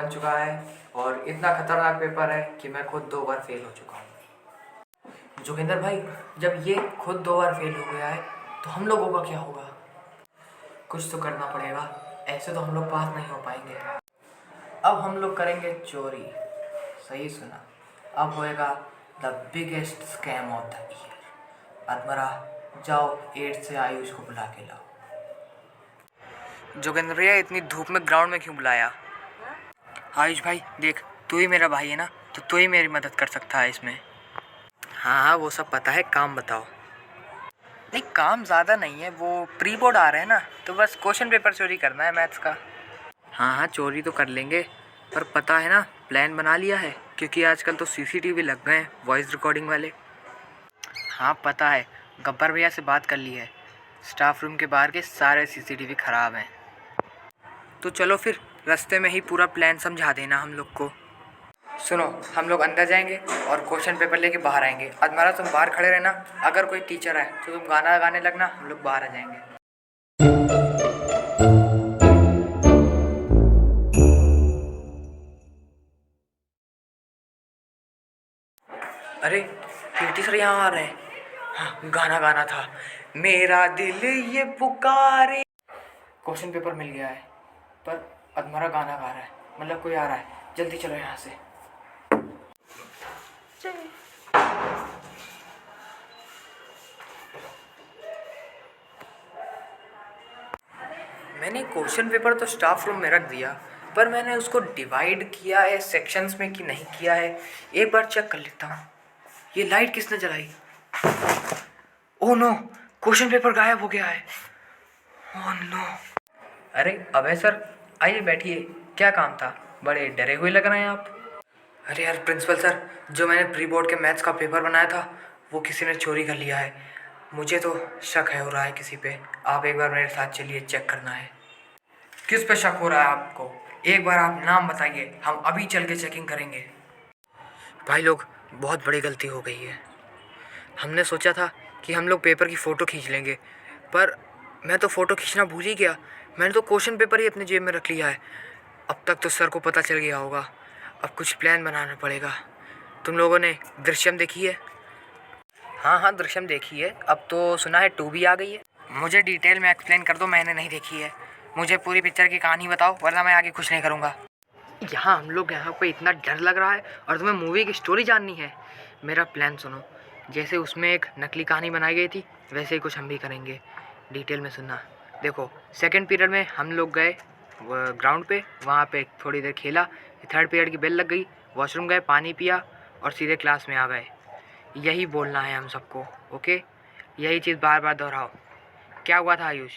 बन चुका है और इतना खतरनाक पेपर है कि मैं खुद 2 बार फेल हो चुका हूँ। जोगिंदर भाई, जब ये खुद 2 बार फेल हो गया है तो हम लोगों का क्या होगा? कुछ तो करना पड़ेगा, ऐसे तो हम लोग पास नहीं हो पाएंगे। अब हम लोग करेंगे चोरी। सही सुना, अब होएगा the biggest scam of the year. अदमरा, जाओ 8 से आयुष को बुला के लाओ। जोगिंदर भैया, इतनी धूप में ग्राउंड में क्यों बुलाया? आयुष भाई देख, तू ही मेरा भाई है ना, तो तू ही मेरी मदद कर सकता है इसमें। हाँ हाँ, वो सब पता है, काम बताओ। नहीं, काम ज़्यादा नहीं है, वो प्री बोर्ड आ रहे हैं ना, तो बस क्वेश्चन पेपर चोरी करना है मैथ्स का। हाँ हाँ, चोरी तो कर लेंगे, पर पता है ना, प्लान बना लिया है, क्योंकि आजकल तो सीसीटीवी लग गए हैं, वॉइस रिकॉर्डिंग वाले। हाँ पता है, गब्बर भैया से बात कर ली है, स्टाफ रूम के बाहर के सारे सीसीटीवी ख़राब हैं। तो चलो फिर रास्ते में ही पूरा प्लान समझा देना हम लोग को। सुनो, हम लोग अंदर जाएंगे और क्वेश्चन पेपर लेके बाहर आएंगे। अदमारा, तुम बाहर खड़े रहना, अगर कोई टीचर आए तो तुम गाना गाने लगना, हम लोग बाहर आ जाएंगे। अरे पीटी सर यहाँ आ रहे हैं। हाँ, गाना गाना था, मेरा दिल ये पुकारे। क्वेश्चन पेपर मिल गया है, पर अदमारा गाना गा रहा है, मतलब कोई आ रहा है। जल्दी चलो यहाँ से। मैंने क्वेश्चन पेपर तो स्टाफ रूम में रख दिया, पर मैंने उसको डिवाइड किया है सेक्शंस में कि नहीं किया है, एक बार चेक कर लेता हूँ। ये लाइट किसने जलाई? ओह नो, क्वेश्चन पेपर गायब हो गया है। Oh no. अरे अभय सर, आइए बैठिए, क्या काम था? बड़े डरे हुए लग रहे हैं आप। अरे यार प्रिंसिपल सर, जो मैंने प्री बोर्ड के मैथ्स का पेपर बनाया था वो किसी ने चोरी कर लिया है। मुझे तो शक है हो रहा है किसी पे। आप एक बार मेरे साथ चलिए, चेक करना है। किस पे शक हो रहा है आपको? एक बार आप नाम बताइए, हम अभी चल के चेकिंग करेंगे। भाई लोग, बहुत बड़ी गलती हो गई है। हमने सोचा था कि हम लोग पेपर की फ़ोटो खींच लेंगे, पर मैं तो फ़ोटो खींचना भूल ही गया। मैंने तो क्वेश्चन पेपर ही अपने जेब में रख लिया है। अब तक तो सर को पता चल गया होगा। अब कुछ प्लान बनाना पड़ेगा। तुम लोगों ने दृश्यम देखी है? हाँ हाँ, दृश्यम देखी है। अब तो सुना है 2 भी आ गई है। मुझे डिटेल में एक्सप्लेन कर दो, मैंने नहीं देखी है। मुझे पूरी पिक्चर की कहानी बताओ, वरना मैं आगे कुछ नहीं करूँगा। यहाँ हम लोग यहाँ पे इतना डर लग रहा है और तुम्हें मूवी की स्टोरी जाननी है। मेरा प्लान सुनो, जैसे उसमें एक नकली कहानी बनाई गई थी, वैसे ही कुछ हम भी करेंगे। डिटेल में सुनना। देखो, सेकंड पीरियड में हम लोग गए ग्राउंड पे, वहाँ पे थोड़ी देर खेला, थर्ड पीरियड की बेल लग गई, वॉशरूम गए, पानी पिया और सीधे क्लास में आ गए। यही बोलना है हम सबको, ओके? यही चीज़ बार बार दोहराओ। क्या हुआ था आयुष?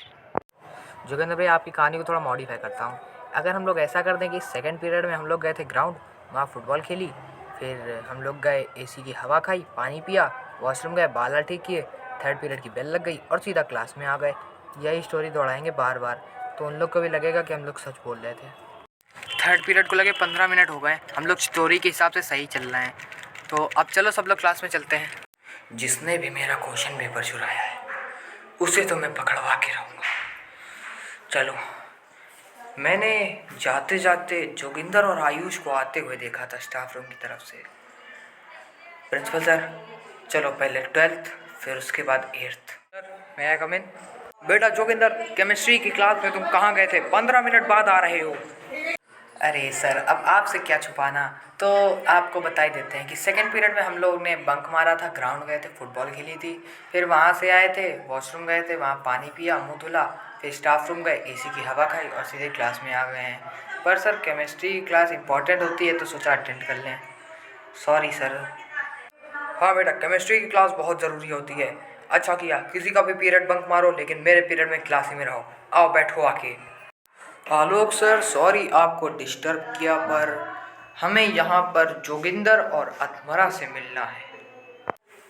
जोगेंद्र भाई, आपकी कहानी को थोड़ा मॉडिफाई करता हूँ। अगर हम लोग ऐसा कर दें कि सेकंड पीरियड में हम लोग गए थे ग्राउंड, वहाँ फुटबॉल खेली, फिर हम लोग गए एसी की हवा खाई, पानी पिया, वॉशरूम गए, बाल ठीक किए, थर्ड पीरियड की बेल लग गई और सीधा क्लास में आ गए। यही स्टोरी दोहराएंगे बार बार, तो उन लोग को भी लगेगा कि हम लोग सच बोल रहे थे। थर्ड पीरियड को लगे 15 मिनट हो गए, हम लोग स्टोरी के हिसाब से सही चल रहे हैं। तो अब चलो सब लोग क्लास में चलते हैं। जिसने भी मेरा क्वेश्चन पेपर चुराया है उसे तो मैं पकड़वा के रहूँगा। चलो। मैंने जाते जाते जोगिंदर और आयुष को आते हुए देखा था स्टाफ रूम की तरफ से। प्रिंसिपल सर, चलो पहले 12th, फिर उसके बाद 8th। सर, मैं आई कम इन? बेटा जोगिंदर, केमिस्ट्री की क्लास में तुम कहाँ गए थे? 15 मिनट बाद आ रहे हो। अरे सर, अब आपसे क्या छुपाना, तो आपको बता ही देते हैं कि सेकंड पीरियड में हम लोग ने बंक मारा था, ग्राउंड गए थे, फुटबॉल खेली थी, फिर वहाँ से आए थे, वॉशरूम गए थे, वहाँ पानी पिया, मुँह धुला, फिर स्टाफ रूम गए, एसी की हवा खाई और सीधे क्लास में आ गए हैं। पर सर, केमिस्ट्री क्लास इंपॉर्टेंट होती है तो सोचा अटेंड कर लें। Sorry sir. हाँ बेटा, केमिस्ट्री की क्लास बहुत ज़रूरी होती है। अच्छा किया, किसी का भी पीरियड बंक मारो, लेकिन मेरे पीरियड में क्लास ही में रहो। आओ बैठो आके। आलोक सर, सॉरी आपको डिस्टर्ब किया, पर हमें यहाँ पर जोगिंदर और अतमरा से मिलना है।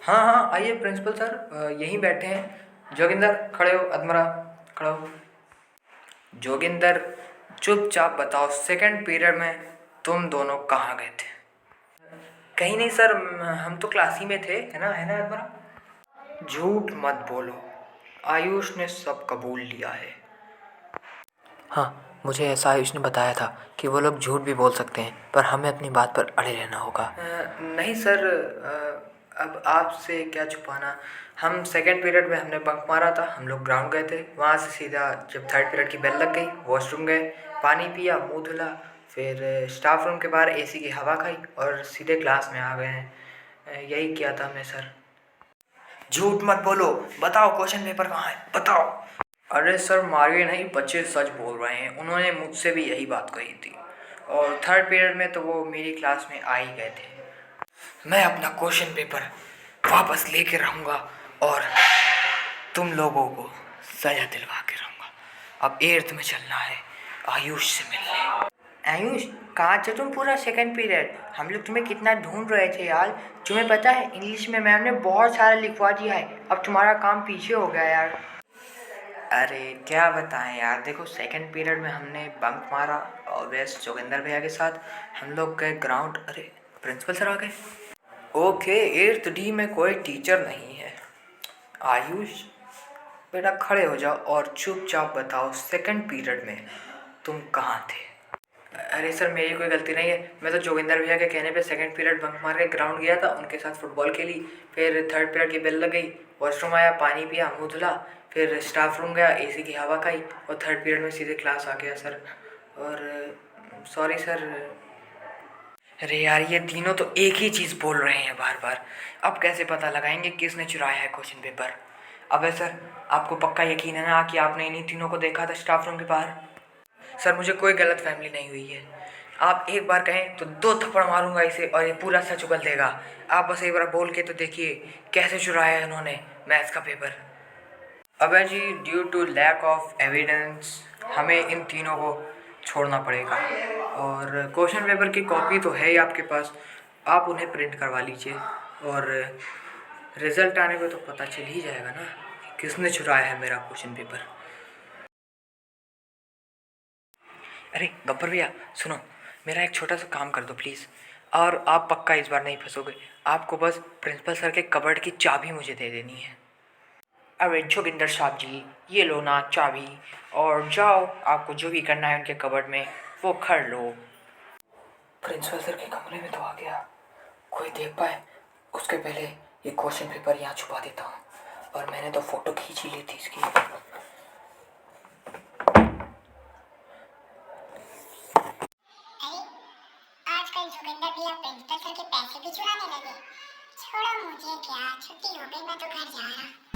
हाँ हाँ, आइए प्रिंसिपल सर, यहीं बैठे हैं। जोगिंदर खड़े हो, अतमरा खड़े हो। जोगिंदर, चुपचाप बताओ, सेकंड पीरियड में तुम दोनों कहाँ गए थे? कहीं नहीं सर, हम तो क्लास ही में थे, है ना अतमरा? झूठ मत बोलो, आयुष ने सब कबूल लिया है। हाँ, मुझे ऐसा आयुष ने बताया था कि वो लोग झूठ भी बोल सकते हैं, पर हमें अपनी बात पर अड़े रहना होगा। नहीं सर, अब आपसे क्या छुपाना। हम सेकंड पीरियड में हमने बंक मारा था, हम लोग ग्राउंड गए थे, वहाँ से सीधा जब थर्ड पीरियड की बेल लग गई वॉशरूम गए, पानी पिया, मुंह धुला, फिर स्टाफ रूम के बाहर एसी की हवा खाई और सीधे क्लास में आ गए हैं। यही किया था मैं सर। झूठ मत बोलो, बताओ क्वेश्चन पेपर कहाँ है, बताओ। अरे सर मारिए नहीं, बच्चे सच बोल रहे हैं, उन्होंने मुझसे भी यही बात कही थी और थर्ड पीरियड में तो वो मेरी क्लास में आ ही गए थे। मैं अपना क्वेश्चन पेपर वापस लेके रहूँगा और तुम लोगों को सजा दिलवा के रहूँगा। अब एर्थ में चलना है आयुष से मिलने। आयुष कहाँ थे तुम पूरा सेकंड पीरियड? हम लोग तुम्हें कितना ढूंढ रहे थे यार। तुम्हें पता है इंग्लिश में मैम ने बहुत सारा लिखवा दिया है, अब तुम्हारा काम पीछे हो गया यार। अरे क्या बताएं यार, देखो सेकंड पीरियड में हमने बंक मारा और वेस्ट जोगिंदर भैया के साथ हम लोग गए ग्राउंड। अरे प्रिंसिपल सर आ गए। ओके, एट्थ डी में कोई टीचर नहीं है। आयुष बेटा खड़े हो जाओ और चुपचाप बताओ सेकंड पीरियड में तुम कहाँ थे? अरे सर मेरी कोई गलती नहीं है, मैं तो जोगिंदर भैया के कहने पे सेकंड पीरियड बंक मार के ग्राउंड गया था, उनके साथ फुटबॉल खेली, फिर थर्ड पीरियड की बेल लग गई, वॉशरूम आया, पानी पिया, मुंह धुला, फिर स्टाफ रूम गया, एसी की हवा खाई और थर्ड पीरियड में सीधे क्लास आ गया सर। और सॉरी सर। अरे यार ये तीनों तो एक ही चीज़ बोल रहे हैं बार बार, अब कैसे पता लगाएंगे किसने चुराया है क्वेश्चन पेपर? अबे सर आपको पक्का यकीन है ना कि आपने इन्हीं तीनों को देखा था स्टाफ रूम के बाहर? सर मुझे कोई गलत फहमी नहीं हुई है, आप एक बार कहें तो दो थप्पड़ मारूंगा इसे और ये पूरा सच उगल देगा। आप बस एक बार बोल के तो देखिए कैसे चुराया है इन्होंने मैथ्स का पेपर। अबे जी due to lack of evidence हमें इन तीनों को छोड़ना पड़ेगा और क्वेश्चन पेपर की कॉपी तो है ही आपके पास, आप उन्हें प्रिंट करवा लीजिए और रिजल्ट आने पे तो पता चल ही जाएगा ना कि किसने चुराया है मेरा क्वेश्चन पेपर। अरे गब्बर भैया सुनो, मेरा एक छोटा सा काम कर दो प्लीज़, और आप पक्का इस बार नहीं फंसोगे। आपको बस प्रिंसिपल सर के कबर्ड की चाबी मुझे दे देनी है। अरे जोगिंदर साहब जी ये लो ना चाबी और जाओ, आपको जो भी करना है उनके कबर्ड में वो कर लो। प्रिंसिपल सर के कमरे में तो आ गया, कोई देख पाए उसके पहले ये क्वेश्चन पेपर यहाँ छुपा देता हूँ, और मैंने तो फ़ोटो खींच ही ली थी इसकी। आजकल जोगिंदर भैया प्रिंसिपल सर के पैसे भी चुराने लगे। छोड़ो मुझे क्या, छुट्टी हो गई, मैं तो घर जा रहा।